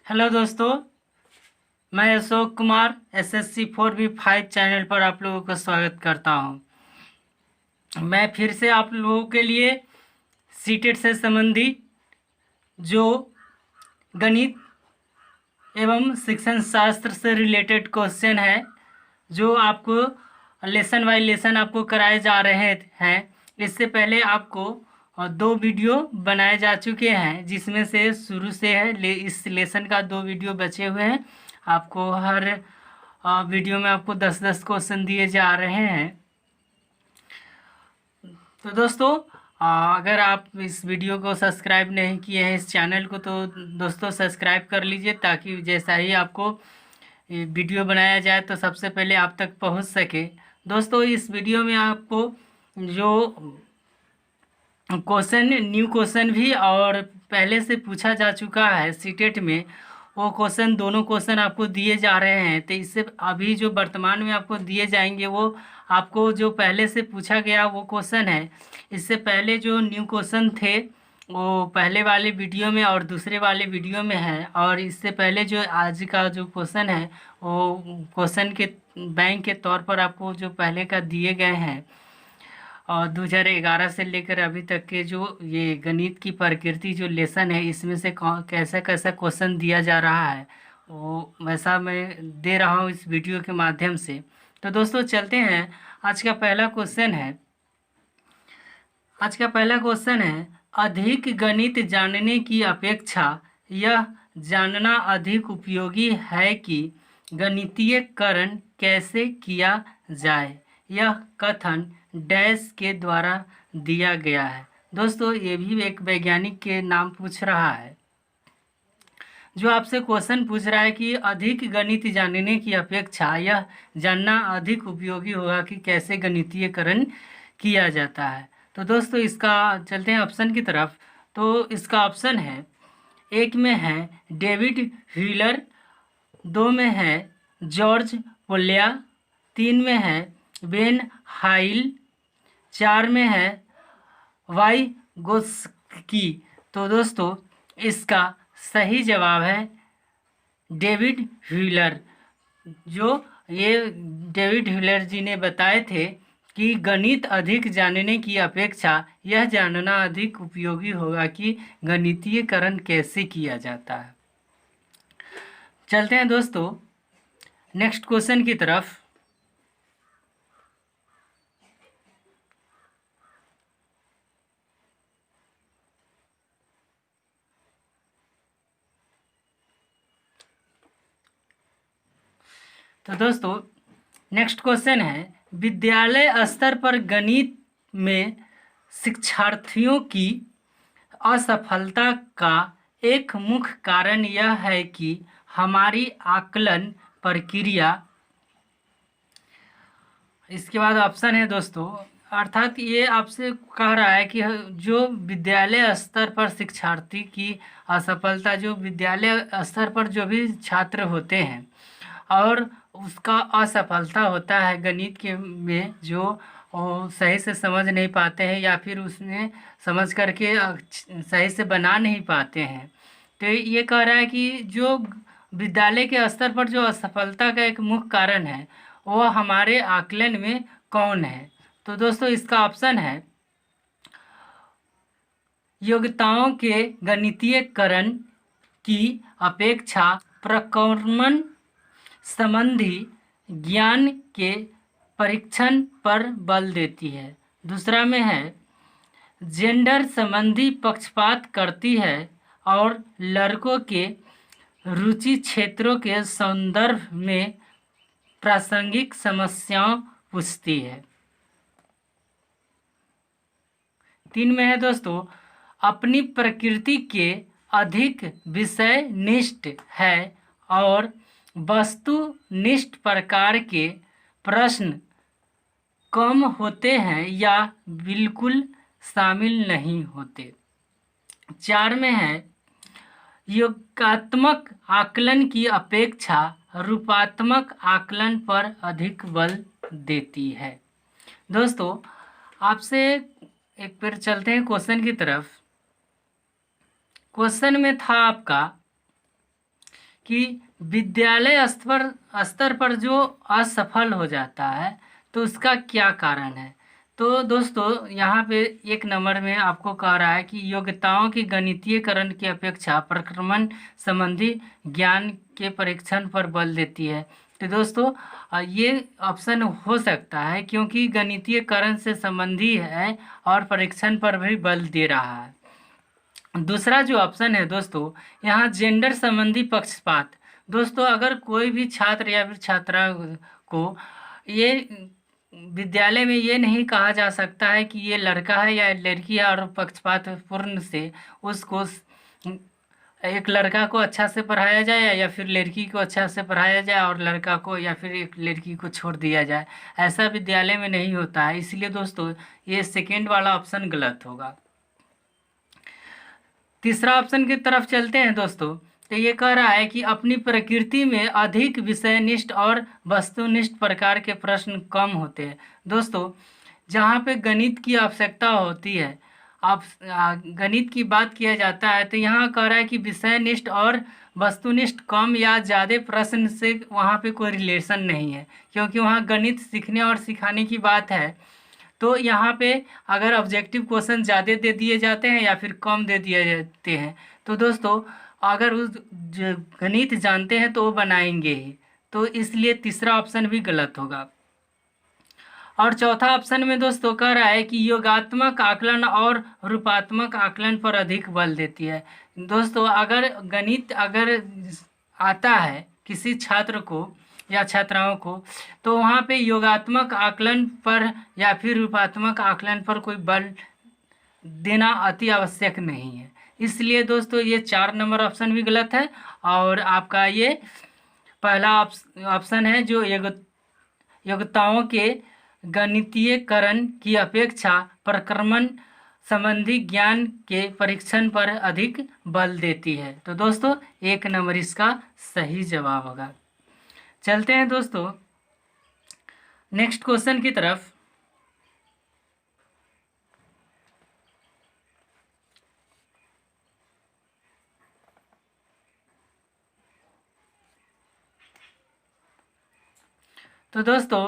Hello दोस्तों, मैं Ashok Kumar SSC 4V5 channel पर आप लोगों का स्वागत करता हूं। मैं फिर से आप लोगों के लिए सीटेट से संबंधित जो गणित एवं शिक्षण शास्त्र से रिलेटेड क्वेश्चन है, जो आपको लेसन बाय लेसन आपको कराए जा रहे हैं। इससे पहले आपको दो वीडियो बनाए जा चुके हैं, जिसमें से शुरू से है इस लेसन का दो वीडियो बचे हुए हैं। आपको हर वीडियो में आपको 10-10 क्वेश्चन दिए जा रहे हैं। तो दोस्तों, अगर आप इस वीडियो को सब्सक्राइब नहीं किए हैं, इस चैनल को, तो दोस्तों सब्सक्राइब कर लीजिए, ताकि जैसा ही आपको ये वीडियो बनाया जाए तो सबसे पहले आप तक पहुंच सके। दोस्तों, इस वीडियो में आपको जो क्वेश्चन, न्यू क्वेश्चन भी और पहले से पूछा जा चुका है सीटेट में, वो क्वेश्चन, दोनों क्वेश्चन आपको दिए जा रहे हैं। तो इससे अभी जो वर्तमान में आपको दिए जाएंगे, वो आपको जो पहले से पूछा गया वो क्वेश्चन है। इससे पहले जो न्यू क्वेश्चन थे वो पहले वाले वीडियो में और दूसरे वाले वीडियो में है, और इससे पहले जो आज का जो क्वेश्चन है वो क्वेश्चन के बैंक के तौर पर आपको जो पहले का दिए गए हैं। और 2011 से लेकर अभी तक के जो ये गणित की प्रकृति जो लेसन है, इसमें से कैसा कैसा क्वेश्चन दिया जा रहा है, वो वैसा मैं दे रहा हूँ इस वीडियो के माध्यम से। तो दोस्तों चलते हैं। आज का पहला क्वेश्चन है अधिक गणित जानने की अपेक्षा यह जानना अधिक उपयोगी है कि गणितीयकरण कैसे किया जाए। यह कथन डैश के द्वारा दिया गया है। दोस्तों, ये भी एक वैज्ञानिक के नाम पूछ रहा है, जो आपसे क्वेश्चन पूछ रहा है कि अधिक गणित जानने की अपेक्षा यह जानना अधिक उपयोगी होगा कि कैसे गणितीयकरण किया जाता है। तो दोस्तों, इसका चलते हैं ऑप्शन की तरफ। तो इसका ऑप्शन है, एक में है डेविड व्हीलर, दो में है जॉर्ज पोल्या, तीन में है बेन हाइल, चार में है वाई गोस्की। तो दोस्तों, इसका सही जवाब है डेविड व्हीलर। जो ये डेविड व्हीलर जी ने बताए थे कि गणित अधिक जानने की अपेक्षा यह जानना अधिक उपयोगी होगा कि गणितीयकरण कैसे किया जाता है। चलते हैं दोस्तों नेक्स्ट क्वेश्चन की तरफ। तो दोस्तों, नेक्स्ट क्वेश्चन है, विद्यालय स्तर पर गणित में शिक्षार्थियों की असफलता का एक मुख्य कारण यह है कि हमारी आकलन प्रक्रिया। इसके बाद ऑप्शन है दोस्तों, अर्थात ये आपसे कह रहा है कि जो विद्यालय स्तर पर शिक्षार्थी की असफलता, जो विद्यालय स्तर पर जो भी छात्र होते हैं और उसका असफलता होता है गणित के में, जो वो सही से समझ नहीं पाते हैं या फिर उसमें समझ करके सही से बना नहीं पाते हैं। तो ये कह रहा है कि जो विद्यालय के स्तर पर जो असफलता का एक मुख्य कारण है, वो हमारे आकलन में कौन है। तो दोस्तों, इसका ऑप्शन है, योग्यताओं के गणितीयकरण की अपेक्षा प्रक्रमण संबंधी ज्ञान के परीक्षण पर बल देती है। दूसरा में है, जेंडर संबंधी पक्षपात करती है और लड़कों के रुचि क्षेत्रों के संदर्भ में प्रासंगिक समस्याओं पूछती है। तीन में है दोस्तों, अपनी प्रकृति के अधिक विषयनिष्ठ है और वस्तुनिष्ठ प्रकार के प्रश्न कम होते हैं या बिल्कुल शामिल नहीं होते। चार में है, योगात्मक आकलन की अपेक्षा रूपात्मक आकलन पर अधिक बल देती है। दोस्तों, आपसे एक बार चलते हैं क्वेश्चन की तरफ। क्वेश्चन में था आपका कि विद्यालय स्तर पर जो असफल हो जाता है तो उसका क्या कारण है। तो दोस्तों यहाँ पे 1 नंबर में आपको कह रहा है कि योग्यताओं की गणितीयकरण की अपेक्षा प्रक्रमण संबंधी ज्ञान के परीक्षण पर बल देती है। तो दोस्तों ये ऑप्शन हो सकता है क्योंकि गणितीयकरण से संबंधी है और परीक्षण पर भी बल दे रहा है। दूसरा जो ऑप्शन है दोस्तों, यहाँ जेंडर संबंधी पक्षपात। दोस्तों अगर कोई भी छात्र या फिर छात्रा को ये विद्यालय में ये नहीं कहा जा सकता है कि ये लड़का है या लड़की है और पक्षपात पूर्ण से उसको एक लड़का को अच्छा से पढ़ाया जाए या फिर लड़की को अच्छा से पढ़ाया जाए और लड़का को या फिर एक लड़की को छोड़ दिया जाए। ऐसा विद्यालय में नहीं होता है, इसलिए दोस्तों ये सेकेंड वाला ऑप्शन गलत होगा। तीसरा ऑप्शन की तरफ चलते हैं दोस्तों। तो ये कह रहा है कि अपनी प्रकृति में अधिक विषयनिष्ठ और वस्तुनिष्ठ प्रकार के प्रश्न कम होते हैं। दोस्तों जहाँ पे गणित की आवश्यकता होती है, आप गणित की बात किया जाता है, तो यहाँ कह रहा है कि विषयनिष्ठ और वस्तुनिष्ठ कम या ज़्यादा प्रश्न से वहाँ पे कोई रिलेशन नहीं है, क्योंकि वहाँ गणित सीखने और सिखाने की बात है। तो यहाँ पे अगर ऑब्जेक्टिव क्वेश्चन ज़्यादा दे दिए जाते हैं या फिर कम दे दिए जाते हैं, तो दोस्तों अगर उस गणित जानते हैं तो वो बनाएंगे ही। तो इसलिए तीसरा ऑप्शन भी गलत होगा। और चौथा ऑप्शन में दोस्तों कह रहा है कि योगात्मक आकलन और रूपात्मक आकलन पर अधिक बल देती है। दोस्तों अगर गणित अगर आता है किसी छात्र को या छात्राओं को, तो वहाँ पे योगात्मक आकलन पर या फिर रूपात्मक आकलन पर कोई बल देना अति आवश्यक नहीं है। इसलिए दोस्तों ये 4 नंबर ऑप्शन भी गलत है और आपका ये पहला ऑप्शन है जो योग्यताओं के गणितीयकरण की अपेक्षा प्रक्रमण संबंधी ज्ञान के परीक्षण पर अधिक बल देती है। तो दोस्तों 1 नंबर इसका सही जवाब होगा। चलते हैं दोस्तों नेक्स्ट क्वेश्चन की तरफ। तो दोस्तों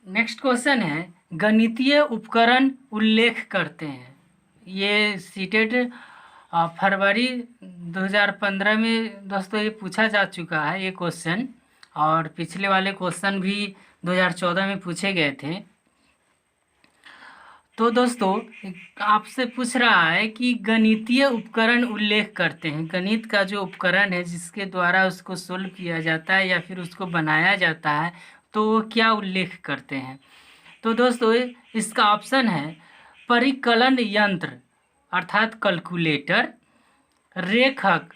नेक्स्ट क्वेश्चन है गणितीय उपकरण उल्लेख करते हैं। ये सीटेट फरवरी 2015 में दोस्तों ये पूछा जा चुका है ये क्वेश्चन, और पिछले वाले क्वेश्चन भी 2014 में पूछे गए थे। तो दोस्तों आपसे पूछ रहा है कि गणितीय उपकरण उल्लेख करते हैं, गणित का जो उपकरण है जिसके द्वारा उसको सोल्व किया जाता है या फिर उसको बनाया जाता है, तो वो क्या उल्लेख करते हैं। तो दोस्तों इसका ऑप्शन है परिकलन यंत्र अर्थात कैलकुलेटर, रेखक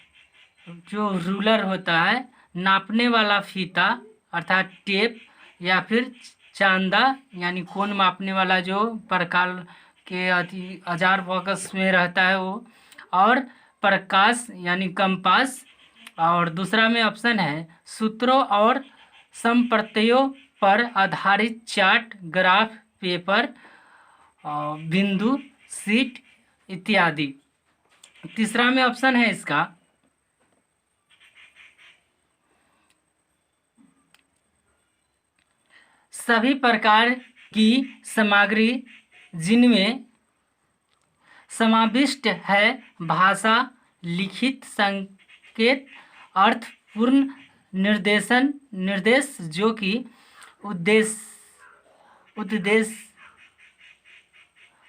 जो रूलर होता है, नापने वाला फीता अर्थात टेप, या फिर चांदा यानी कोण मापने वाला जो प्रकार के औजार बॉक्स में रहता है वो, और प्रकाश यानी कंपास। और दूसरा में ऑप्शन है सूत्रों और समप्रत्ययों पर आधारित चार्ट, ग्राफ, पेपर, बिंदु, शीट इत्यादि। तीसरा में ऑप्शन है इसका सभी प्रकार की सामग्री जिनमें समाविष्ट है भाषा, लिखित संकेत, अर्थपूर्ण निर्देश जो कि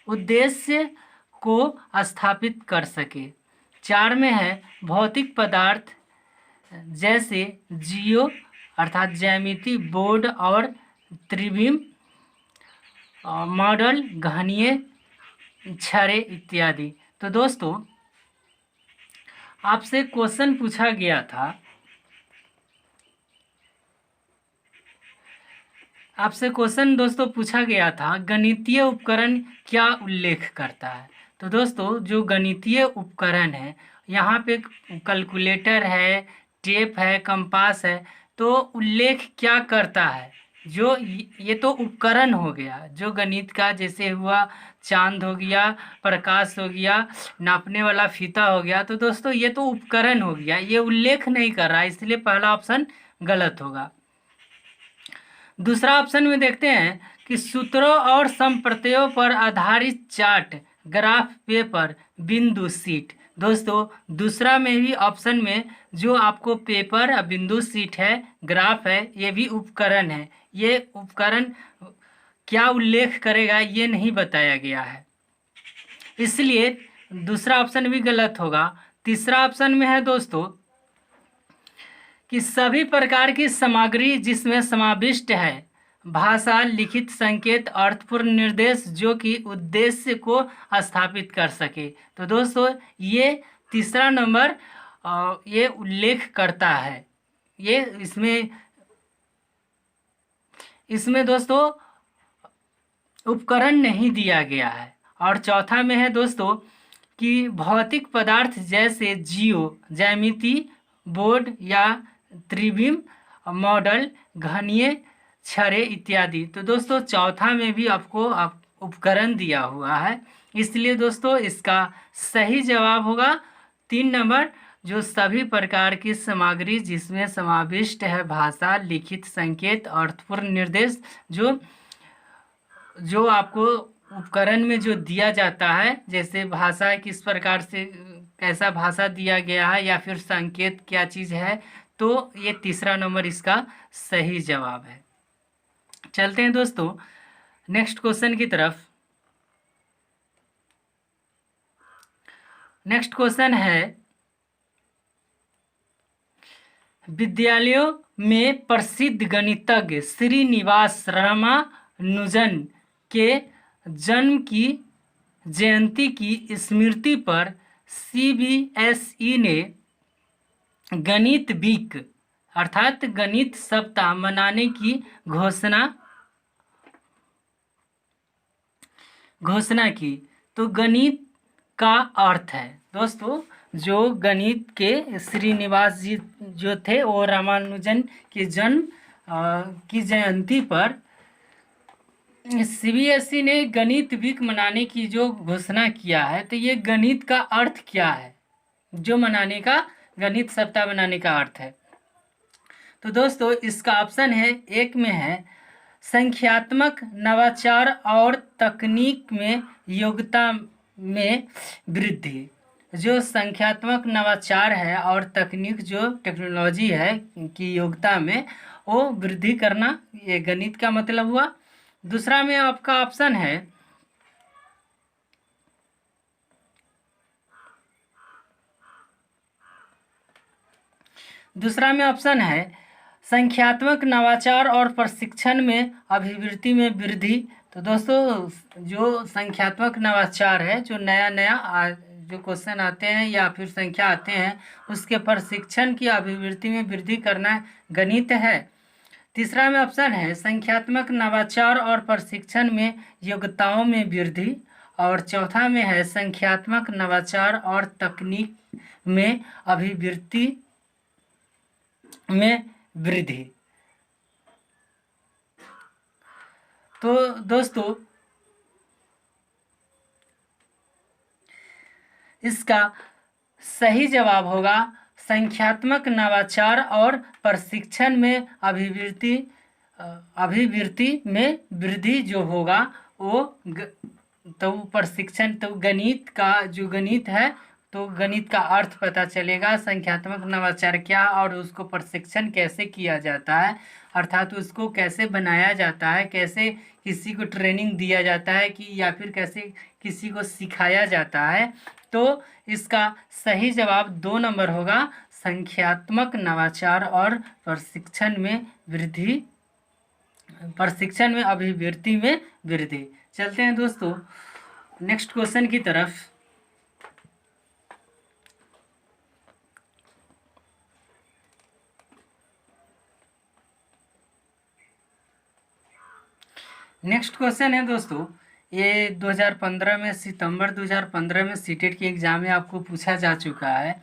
उद्देश्य को स्थापित कर सके। 4 में है भौतिक पदार्थ जैसे जियो अर्थात ज्यामिति, बोर्ड और त्रिविम, मॉडल, घनीय छड़े इत्यादि। तो दोस्तों आपसे क्वेश्चन पूछा गया था, आपसे क्वेश्चन दोस्तों पूछा गया था गणितीय उपकरण क्या उल्लेख करता है। तो दोस्तों जो गणितीय उपकरण है यहाँ पे कैलकुलेटर है, टेप है, कंपास है, तो उल्लेख क्या करता है जो ये तो उपकरण हो गया जो गणित का, जैसे हुआ चांद हो गया, प्रकाश हो गया, नापने वाला फीता हो गया। तो दोस्तों ये तो उपकरण हो गया, ये उल्लेख नहीं कर रहा है, इसलिए पहला ऑप्शन गलत होगा। दूसरा ऑप्शन में देखते हैं कि सूत्रों और संप्रत्ययों पर आधारित चार्ट, ग्राफ, पेपर, बिंदु, सीट। दोस्तों दूसरा में भी ऑप्शन में जो आपको पेपर, बिंदु, सीट है, ग्राफ है, ये भी उपकरण है। ये उपकरण क्या उल्लेख करेगा ये नहीं बताया गया है, इसलिए दूसरा ऑप्शन भी गलत होगा। तीसरा ऑप्शन में है दोस्तों कि सभी प्रकार की सामग्री जिसमें समाविष्ट है भाषा, लिखित संकेत, अर्थपूर्ण निर्देश जो कि उद्देश्य को स्थापित कर सके। तो दोस्तों ये तीसरा नंबर ये उल्लेख करता है। ये इसमें दोस्तों उपकरण नहीं दिया गया है। और चौथा में है दोस्तों कि भौतिक पदार्थ जैसे जियो, ज्यामिति, बोर्ड या त्रिविम, मॉडल, घनीय, छड़े इत्यादि। तो दोस्तों चौथा में भी आपको उपकरण दिया हुआ है, इसलिए दोस्तों इसका सही जवाब होगा 3 नंबर, जो सभी प्रकार की सामग्री जिसमें समाविष्ट है भाषा, लिखित संकेत, अर्थपूर्ण निर्देश जो आपको उपकरण में जो दिया जाता है, जैसे भाषा किस प्रकार से, कैसा भाषा दिया गया है, या फिर संकेत क्या चीज़ है। तो ये तीसरा नंबर इसका सही जवाब है। चलते हैं दोस्तों नेक्स्ट क्वेश्चन की तरफ। नेक्स्ट क्वेश्चन है, विद्यालयों में प्रसिद्ध गणितज्ञ श्रीनिवास रामानुजन के जन्म की जयंती की स्मृति पर CBSE ने गणित वीक अर्थात गणित सप्ताह मनाने की घोषणा की। तो गणित का अर्थ है दोस्तों, जो गणित के श्रीनिवास जी जो थे वो रामानुजन के जन्म की जयंती पर CBSE ने गणित वीक मनाने की जो घोषणा किया है। तो ये गणित का अर्थ क्या है, जो मनाने का, गणित सप्ताह मनाने का अर्थ है। तो दोस्तों इसका ऑप्शन है, एक में है संख्यात्मक नवाचार और तकनीक में योग्यता में वृद्धि। जो संख्यात्मक नवाचार है और तकनीक जो टेक्नोलॉजी है की योग्यता में वो वृद्धि करना, ये गणित का मतलब हुआ। दूसरा में आपका ऑप्शन है संख्यात्मक नवाचार और प्रशिक्षण में अभिवृत्ति में वृद्धि। तो दोस्तों जो संख्यात्मक नवाचार है, जो नया जो क्वेश्चन आते हैं या फिर संख्या आते हैं उसके प्रशिक्षण की अभिवृत्ति में वृद्धि करना गणित है। तीसरा में ऑप्शन है संख्यात्मक नवाचार और प्रशिक्षण में योग्यताओं में वृद्धि। और चौथा में है संख्यात्मक नवाचार और तकनीक में अभिवृत्ति में वृद्धि। तो दोस्तों इसका सही जवाब होगा संख्यात्मक नवाचार और प्रशिक्षण में अभिवृत्ति में वृद्धि जो होगा वो तो प्रशिक्षण, तो गणित का जो गणित है तो गणित का अर्थ पता चलेगा, संख्यात्मक नवाचार क्या और उसको प्रशिक्षण कैसे किया जाता है, अर्थात उसको कैसे बनाया जाता है, कैसे किसी को ट्रेनिंग दिया जाता है कि या फिर कैसे किसी को सिखाया जाता है। तो इसका सही जवाब 2 नंबर होगा, संख्यात्मक नवाचार और प्रशिक्षण में अभिवृत्ति में वृद्धि। चलते हैं दोस्तों नेक्स्ट क्वेश्चन की तरफ। नेक्स्ट क्वेश्चन है दोस्तों, ये 2015 में, सितंबर 2015 में सीटेट की एग्ज़ाम में आपको पूछा जा चुका है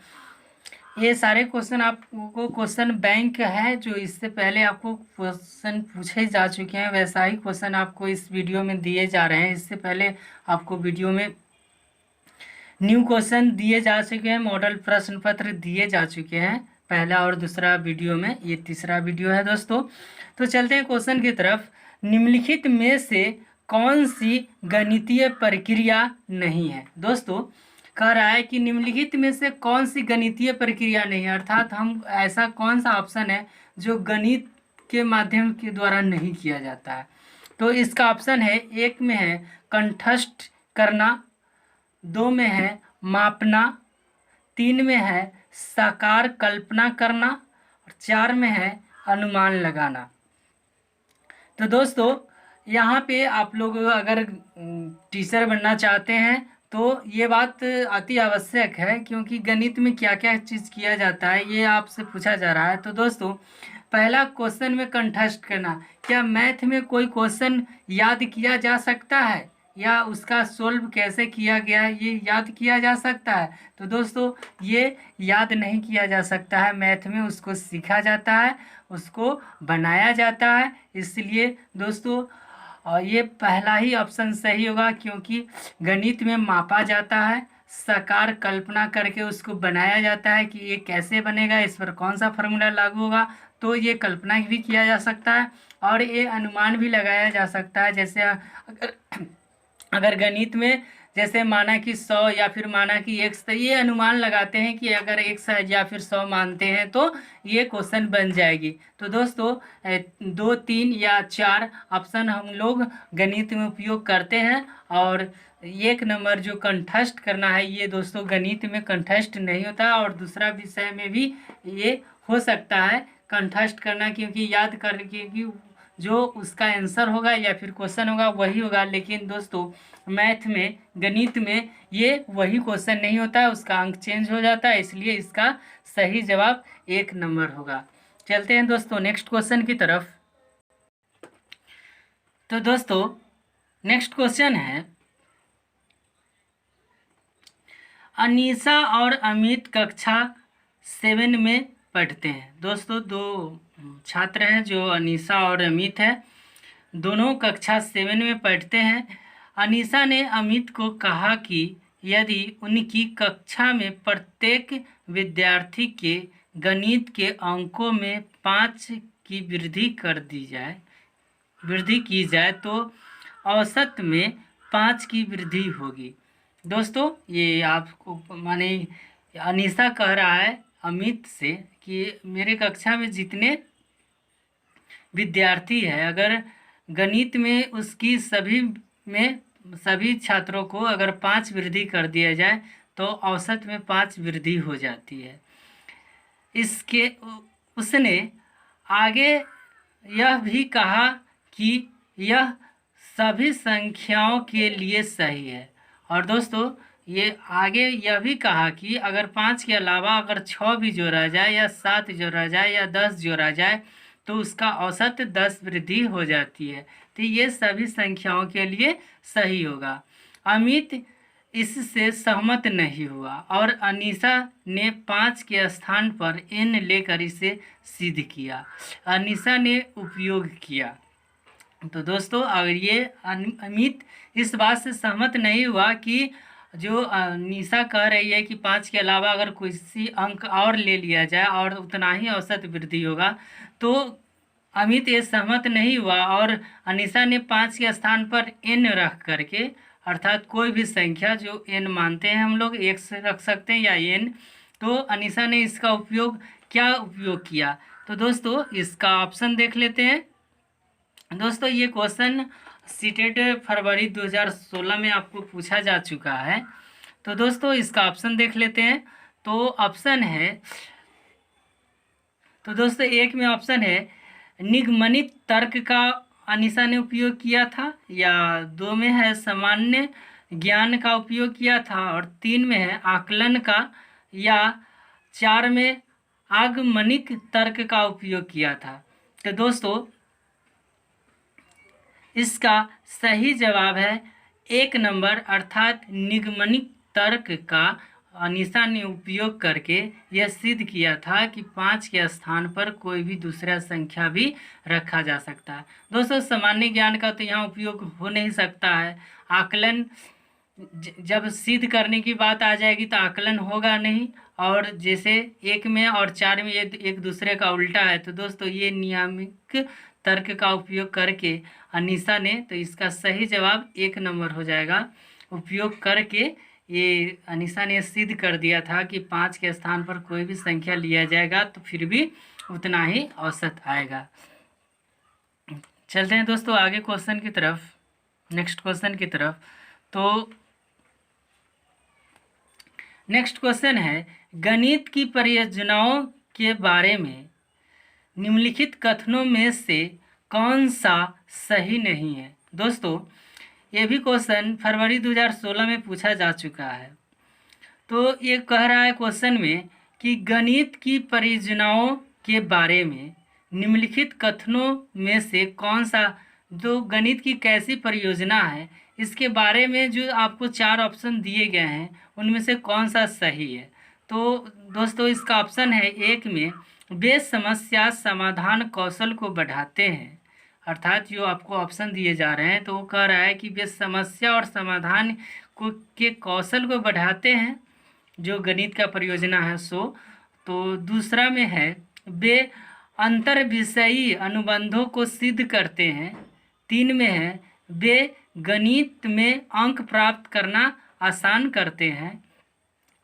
ये सारे क्वेश्चन आपको क्वेश्चन बैंक है जो इससे पहले आपको क्वेश्चन पूछे जा चुके हैं, वैसा ही क्वेश्चन आपको इस वीडियो में दिए जा रहे हैं। इससे पहले आपको वीडियो में न्यू क्वेश्चन दिए जा चुके हैं, मॉडल प्रश्न पत्र दिए जा चुके हैं पहला और दूसरा वीडियो में, ये तीसरा वीडियो है दोस्तों। तो चलते हैं क्वेश्चन की तरफ। निम्नलिखित में से कौन सी गणितीय प्रक्रिया नहीं है? दोस्तों कह रहा है कि निम्नलिखित में से कौन सी गणितीय प्रक्रिया नहीं है, अर्थात हम ऐसा कौन सा ऑप्शन है जो गणित के माध्यम के द्वारा नहीं किया जाता है। तो इसका ऑप्शन है, एक में है कंठस्थ करना, दो में है मापना, तीन में है साकार कल्पना करना, और चार में है अनुमान लगाना। तो दोस्तों यहाँ पे आप लोग अगर टीचर बनना चाहते हैं तो ये बात अति आवश्यक है, क्योंकि गणित में क्या क्या चीज़ किया जाता है ये आपसे पूछा जा रहा है। तो दोस्तों पहला क्वेश्चन में कंठस्थ करना, क्या मैथ में कोई क्वेश्चन याद किया जा सकता है या उसका सोल्व कैसे किया गया है ये याद किया जा सकता है? तो दोस्तों ये याद नहीं किया जा सकता है, मैथ में उसको सीखा जाता है, उसको बनाया जाता है। इसलिए दोस्तों ये पहला ही ऑप्शन सही होगा, क्योंकि गणित में मापा जाता है, साकार कल्पना करके उसको बनाया जाता है कि ये कैसे बनेगा, इस पर कौन सा फार्मूला लागू होगा। तो ये कल्पना भी किया जा सकता है और ये अनुमान भी लगाया जा सकता है। जैसे अगर गणित में जैसे माना कि 100 या फिर माना कि 100, तो ये अनुमान लगाते हैं कि अगर 100 या फिर 100 मानते हैं तो ये क्वेश्चन बन जाएगी। तो दोस्तों 2, 3 या 4 ऑप्शन हम लोग गणित में उपयोग करते हैं। और एक नंबर जो कंठस्थ करना है, ये दोस्तों गणित में कंठस्थ नहीं होता, और दूसरा विषय में भी ये हो सकता है कंठस्थ करना, क्योंकि याद करके कि जो उसका आंसर होगा या फिर क्वेश्चन होगा वही होगा। लेकिन दोस्तों मैथ में, गणित में ये वही क्वेश्चन नहीं होता है, उसका अंक चेंज हो जाता है, इसलिए इसका सही जवाब 1 नंबर होगा। चलते हैं दोस्तों नेक्स्ट क्वेश्चन की तरफ। तो दोस्तों नेक्स्ट क्वेश्चन है, अनीसा और अमित कक्षा 7 में पढ़ते हैं। दोस्तों दो छात्र हैं जो अनीसा और अमित है, दोनों कक्षा 7 में पढ़ते हैं। अनीसा ने अमित को कहा कि यदि उनकी कक्षा में प्रत्येक विद्यार्थी के गणित के अंकों में 5 की वृद्धि की जाए तो औसत में 5 की वृद्धि होगी। दोस्तों ये आपको माने अनीसा कह रहा है अमित से कि मेरे कक्षा में जितने विद्यार्थी है, अगर गणित में उसकी सभी छात्रों को अगर 5 वृद्धि कर दिया जाए तो औसत में 5 वृद्धि हो जाती है। इसके उसने आगे यह भी कहा कि यह सभी संख्याओं के लिए सही है। और दोस्तों ये आगे यह भी कहा कि अगर 5 के अलावा अगर 6 भी जोड़ा जाए या 7 जोड़ा जाए या 10 जोड़ा जाए तो उसका औसत 10 वृद्धि हो जाती है। तो ये सभी संख्याओं के लिए सही होगा। अमित इससे सहमत नहीं हुआ और अनीसा ने 5 के स्थान पर n लेकर इसे सिद्ध किया। अनीसा ने उपयोग किया। तो दोस्तों अगर ये अमित इस बात से सहमत नहीं हुआ कि जो अनीसा कह रही है कि 5 के अलावा अगर किसी अंक और ले लिया जाए और उतना ही औसत वृद्धि होगा, तो अमित ये सहमत नहीं हुआ और अनीसा ने 5 के स्थान पर n रख करके, अर्थात कोई भी संख्या जो n मानते हैं हम लोग, x रख सकते हैं या n, तो अनीसा ने इसका उपयोग किया? तो दोस्तों इसका ऑप्शन देख लेते हैं। दोस्तों ये क्वेश्चन सीटेट फरवरी 2016 में आपको पूछा जा चुका है। तो दोस्तों इसका ऑप्शन देख लेते हैं। तो ऑप्शन है, तो दोस्तों एक में ऑप्शन है निगमनित तर्क का अनीसा ने उपयोग किया था, या 2 में है सामान्य ज्ञान का उपयोग किया था, और 3 में है आकलन का, या 4 में आगमनिक तर्क का उपयोग किया था। तो दोस्तों इसका सही जवाब है 1 नंबर, अर्थात निगमनिक तर्क का अनीसा ने उपयोग करके यह सिद्ध किया था कि 5 के स्थान पर कोई भी दूसरा संख्या भी रखा जा सकता है। दोस्तों सामान्य ज्ञान का तो यहाँ उपयोग हो नहीं सकता है। आकलन जब सिद्ध करने की बात आ जाएगी तो आकलन होगा नहीं, और जैसे 1 में और 4 में ये एक दूसरे का उल्टा है। तो दोस्तों ये नियामक तर्क का उपयोग करके अनीसा ने, तो इसका सही जवाब 1 नंबर हो जाएगा। उपयोग करके ये अनीसा ने सिद्ध कर दिया था कि 5 के स्थान पर कोई भी संख्या लिया जाएगा तो फिर भी उतना ही औसत आएगा। चलते हैं दोस्तों आगे क्वेश्चन की तरफ, नेक्स्ट क्वेश्चन की तरफ। तो नेक्स्ट क्वेश्चन है, गणित की परियोजनाओं के बारे में निम्नलिखित कथनों में से कौन सा सही नहीं है। दोस्तों ये भी क्वेश्चन फरवरी 2016 में पूछा जा चुका है। तो ये कह रहा है क्वेश्चन में कि गणित की परियोजनाओं के बारे में निम्नलिखित कथनों में से कौन सा, जो गणित की कैसी परियोजना है इसके बारे में जो आपको 4 ऑप्शन दिए गए हैं उनमें से कौन सा सही है। तो दोस्तों इसका ऑप्शन है 1 में, वे समस्या समाधान कौशल को बढ़ाते हैं। अर्थात जो आपको ऑप्शन दिए जा रहे हैं तो वो कह रहा है कि वे समस्या और समाधान को के कौशल को बढ़ाते हैं, जो गणित का परियोजना है सो। तो दूसरा में है, वे अंतर विषयी अनुबंधों को सिद्ध करते हैं। 3 में है, वे गणित में अंक प्राप्त करना आसान करते हैं।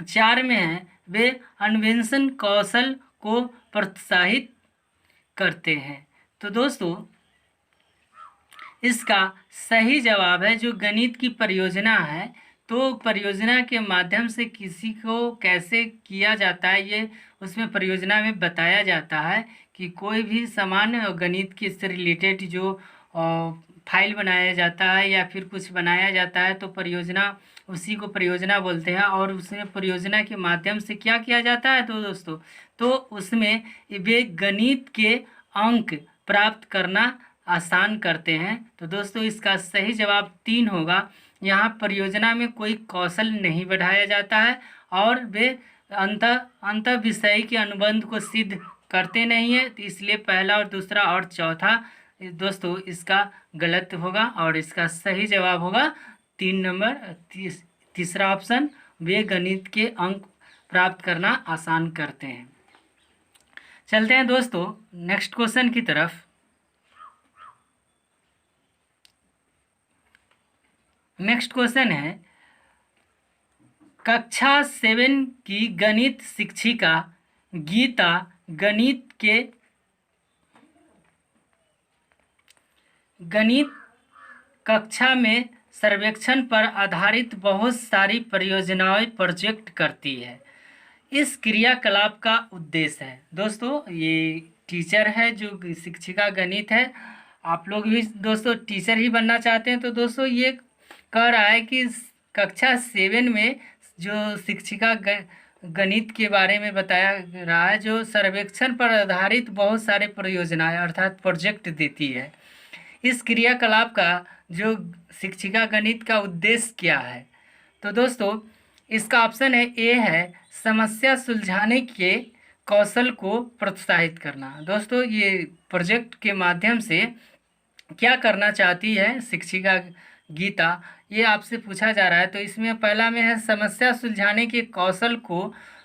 4 में है, वे अन्वेषण कौशल को प्रोत्साहित करते हैं। तो दोस्तों इसका सही जवाब है जो गणित की परियोजना है, तो परियोजना के माध्यम से किसी को कैसे किया जाता है ये उसमें परियोजना में बताया जाता है कि कोई भी सामान्य गणित के से रिलेटेड जो फाइल बनाया जाता है या फिर कुछ बनाया जाता है तो परियोजना, उसी को परियोजना बोलते हैं। और उसमें परियोजना के माध्यम से क्या किया जाता है तो दोस्तों, तो उसमें वे गणित के अंक प्राप्त करना आसान करते हैं। तो दोस्तों इसका सही जवाब 3 होगा। यहाँ परियोजना में कोई कौशल नहीं बढ़ाया जाता है और वे अंत विषय के अनुबंध को सिद्ध करते नहीं है, तो इसलिए पहला और दूसरा और चौथा दोस्तों इसका गलत होगा और इसका सही जवाब होगा 3 नंबर, तीसरा ऑप्शन, वे गणित के अंक प्राप्त करना आसान करते हैं। चलते हैं दोस्तों नेक्स्ट क्वेश्चन की तरफ। नेक्स्ट क्वेश्चन है, कक्षा 7 की गणित शिक्षिका गीता गणित कक्षा में सर्वेक्षण पर आधारित बहुत सारी परियोजनाएं प्रोजेक्ट करती है। इस क्रियाकलाप का उद्देश्य है। दोस्तों ये टीचर है जो शिक्षिका गणित है, आप लोग भी दोस्तों टीचर ही बनना चाहते हैं तो दोस्तों ये कह रहा है कि कक्षा 7 में जो शिक्षिका गणित के बारे में बताया रहा है, जो सर्वेक्षण पर आधारित बहुत सारे परियोजनाएं अर्थात प्रोजेक्ट देती है। इस क्रियाकलाप का जो शिक्षिका गणित का उद्देश्य क्या है तो दोस्तों इसका ऑप्शन है ए है, समस्या सुलझाने के कौशल को प्रोत्साहित करना। दोस्तों ये प्रोजेक्ट के माध्यम से क्या करना चाहती है शिक्षिका गीता, ये आपसे पूछा जा रहा है। तो इसमें पहला में है समस्या सुलझाने के कौशल को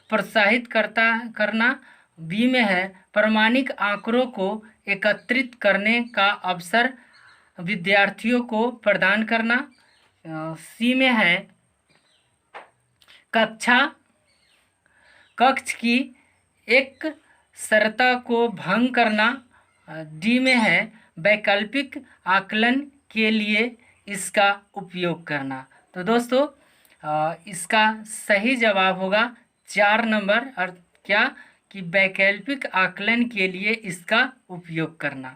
प्रोत्साहित करना। बी में है प्रामाणिक आंकड़ों को एकत्रित करने का अवसर विद्यार्थियों को प्रदान करना। सी में है कक्ष की एक सरता को भंग करना। डी में है वैकल्पिक आकलन के लिए इसका उपयोग करना। तो दोस्तों इसका सही जवाब होगा 4 नंबर, और क्या कि वैकल्पिक आकलन के लिए इसका उपयोग करना।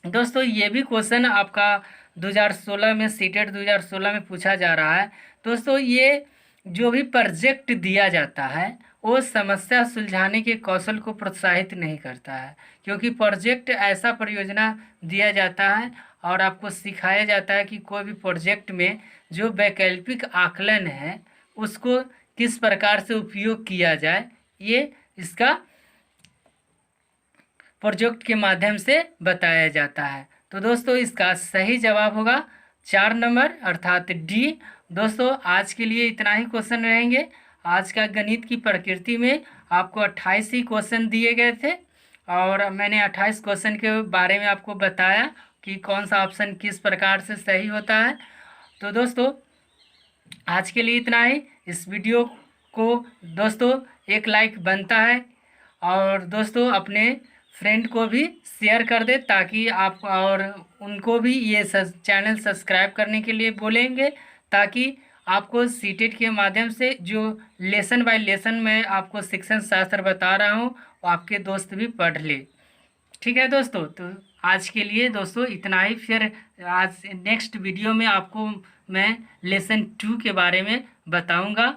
दोस्तों ये भी क्वेश्चन आपका 2016 में सीटेट 2016 में पूछा जा रहा है। दोस्तों ये जो भी प्रोजेक्ट दिया जाता है वो समस्या सुलझाने के कौशल को प्रोत्साहित नहीं करता है, क्योंकि प्रोजेक्ट ऐसा परियोजना दिया जाता है और आपको सिखाया जाता है कि कोई भी प्रोजेक्ट में जो वैकल्पिक आकलन है उसको किस प्रकार से उपयोग किया जाए, ये इसका प्रोजेक्ट के माध्यम से बताया जाता है। तो दोस्तों इसका सही जवाब होगा 4 नंबर अर्थात डी। दोस्तों आज के लिए इतना ही क्वेश्चन रहेंगे। आज का गणित की प्रकृति में आपको 28 ही क्वेश्चन दिए गए थे और मैंने 28 क्वेश्चन के बारे में आपको बताया कि कौन सा ऑप्शन किस प्रकार से सही होता है। तो दोस्तों आज के लिए इतना ही। इस वीडियो को दोस्तों एक लाइक बनता है और दोस्तों अपने फ्रेंड को भी शेयर कर दे ताकि आप और उनको भी ये चैनल सब्सक्राइब करने के लिए बोलेंगे ताकि आपको सीटेट के माध्यम से जो लेसन बाय लेसन मैं आपको शिक्षण शास्त्र बता रहा हूँ वो आपके दोस्त भी पढ़ ले। ठीक है दोस्तों, तो आज के लिए दोस्तों इतना ही। फिर आज नेक्स्ट वीडियो में आपको मैं लेसन 2 के बारे में बताऊंगा।